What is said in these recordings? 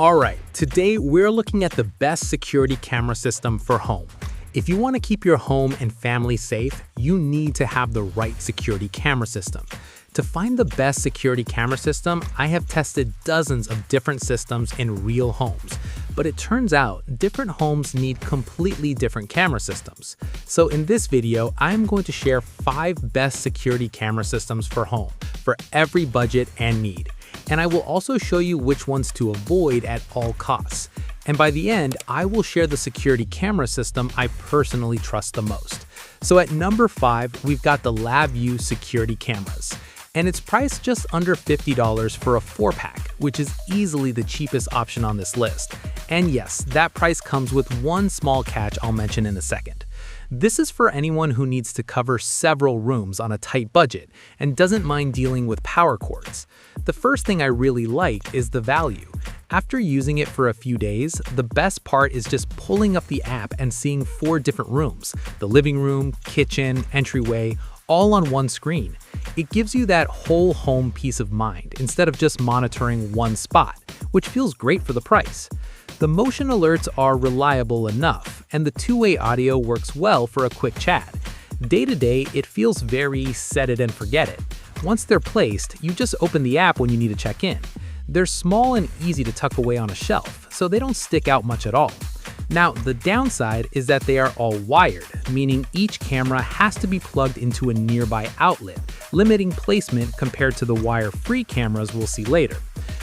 Alright, today we're looking at the best security camera system for home. If you want to keep your home and family safe, you need to have the right security camera system. To find the best security camera system, I have tested dozens of different systems in real homes. But it turns out different homes need completely different camera systems. So in this video, I'm going to share 5 best security camera systems for home, for every budget and need. And I will also show you which ones to avoid at all costs. And by the end, I will share the security camera system I personally trust the most. So at number 5, we've got the LaView security cameras. And it's priced just under $50 for a 4-pack, which is easily the cheapest option on this list. And yes, that price comes with one small catch I'll mention in a second. This is for anyone who needs to cover several rooms on a tight budget and doesn't mind dealing with power cords. The first thing I really like is the value. After using it for a few days, the best part is just pulling up the app and seeing 4 different rooms: the living room, kitchen, entryway, all on one screen. It gives you that whole home peace of mind instead of just monitoring one spot, which feels great for the price. The motion alerts are reliable enough, and the two-way audio works well for a quick chat. Day to day, it feels very set it and forget it. Once they're placed, you just open the app when you need to check in. They're small and easy to tuck away on a shelf, so they don't stick out much at all. Now, the downside is that they are all wired, meaning each camera has to be plugged into a nearby outlet, limiting placement compared to the wire-free cameras we'll see later.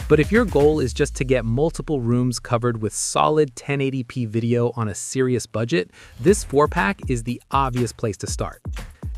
But if your goal is just to get multiple rooms covered with solid 1080p video on a serious budget, this 4-pack is the obvious place to start.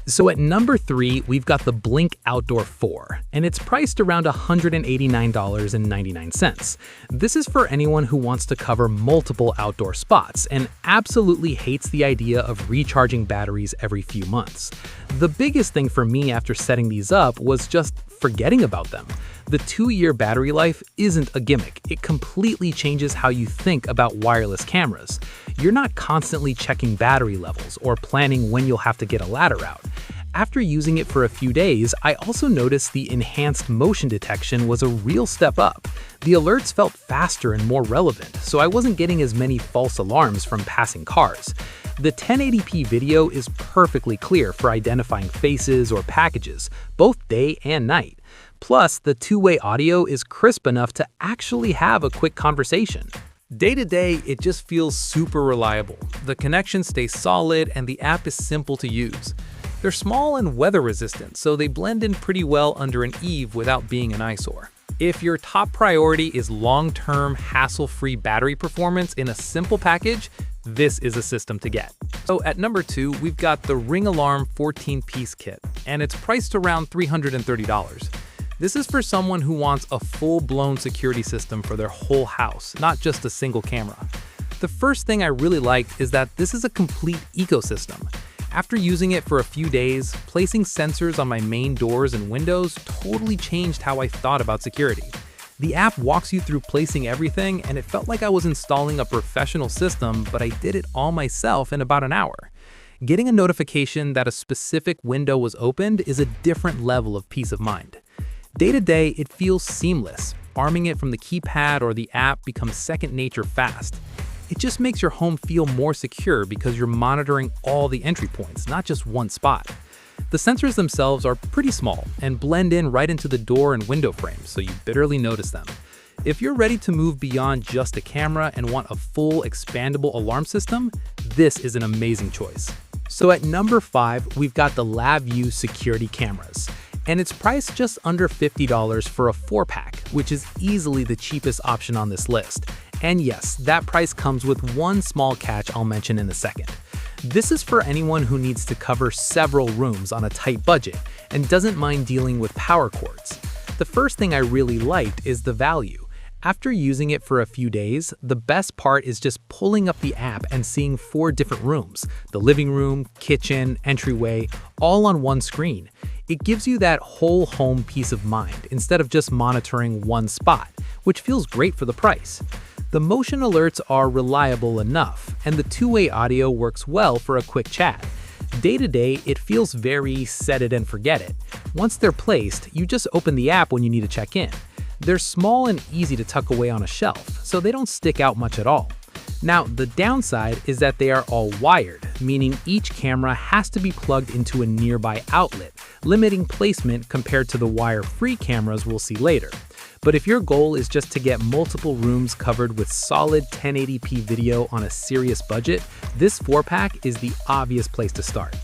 So at number 3, we've got the Blink Outdoor 4, and it's priced around $189.99. This is for anyone who wants to cover multiple outdoor spots and absolutely hates the idea of recharging batteries every few months. The biggest thing for me after setting these up was just forgetting about them. The 2-year battery life isn't a gimmick. It completely changes how you think about wireless cameras. You're not constantly checking battery levels or planning when you'll have to get a ladder out. After using it for a few days, I also noticed the enhanced motion detection was a real step up. The alerts felt faster and more relevant, so I wasn't getting as many false alarms from passing cars. The 1080p video is perfectly clear for identifying faces or packages, both day and night. Plus, the two-way audio is crisp enough to actually have a quick conversation. Day to day, it just feels super reliable. The connection stays solid and the app is simple to use. They're small and weather resistant, so they blend in pretty well under an eave without being an eyesore. If your top priority is long-term, hassle-free battery performance in a simple package, this is a system to get. So at number 2, we've got the Ring Alarm 14-piece kit, and it's priced around $330. This is for someone who wants a full-blown security system for their whole house, not just a single camera. The first thing I really liked is that this is a complete ecosystem. After using it for a few days, placing sensors on my main doors and windows totally changed how I thought about security. The app walks you through placing everything, and it felt like I was installing a professional system, but I did it all myself in about an hour. Getting a notification that a specific window was opened is a different level of peace of mind. Day to day, it feels seamless. Arming it from the keypad or the app becomes second nature fast. It just makes your home feel more secure because you're monitoring all the entry points, not just one spot. The sensors themselves are pretty small and blend in right into the door and window frames, so you barely notice them. If you're ready to move beyond just a camera and want a full expandable alarm system, this is an amazing choice. So at number 5, we've got the LaView security cameras. And it's priced just under $50 for a 4-pack, which is easily the cheapest option on this list. And yes, that price comes with one small catch I'll mention in a second. This is for anyone who needs to cover several rooms on a tight budget and doesn't mind dealing with power cords. The first thing I really liked is the value. After using it for a few days, the best part is just pulling up the app and seeing 4 different rooms: the living room, kitchen, entryway, all on one screen. It gives you that whole home peace of mind instead of just monitoring one spot, which feels great for the price. The motion alerts are reliable enough, and the two-way audio works well for a quick chat. Day to day, it feels very set it and forget it. Once they're placed, you just open the app when you need to check in. They're small and easy to tuck away on a shelf, so they don't stick out much at all. Now, the downside is that they are all wired, meaning each camera has to be plugged into a nearby outlet, limiting placement compared to the wire-free cameras we'll see later. But if your goal is just to get multiple rooms covered with solid 1080p video on a serious budget, this 4-pack is the obvious place to start.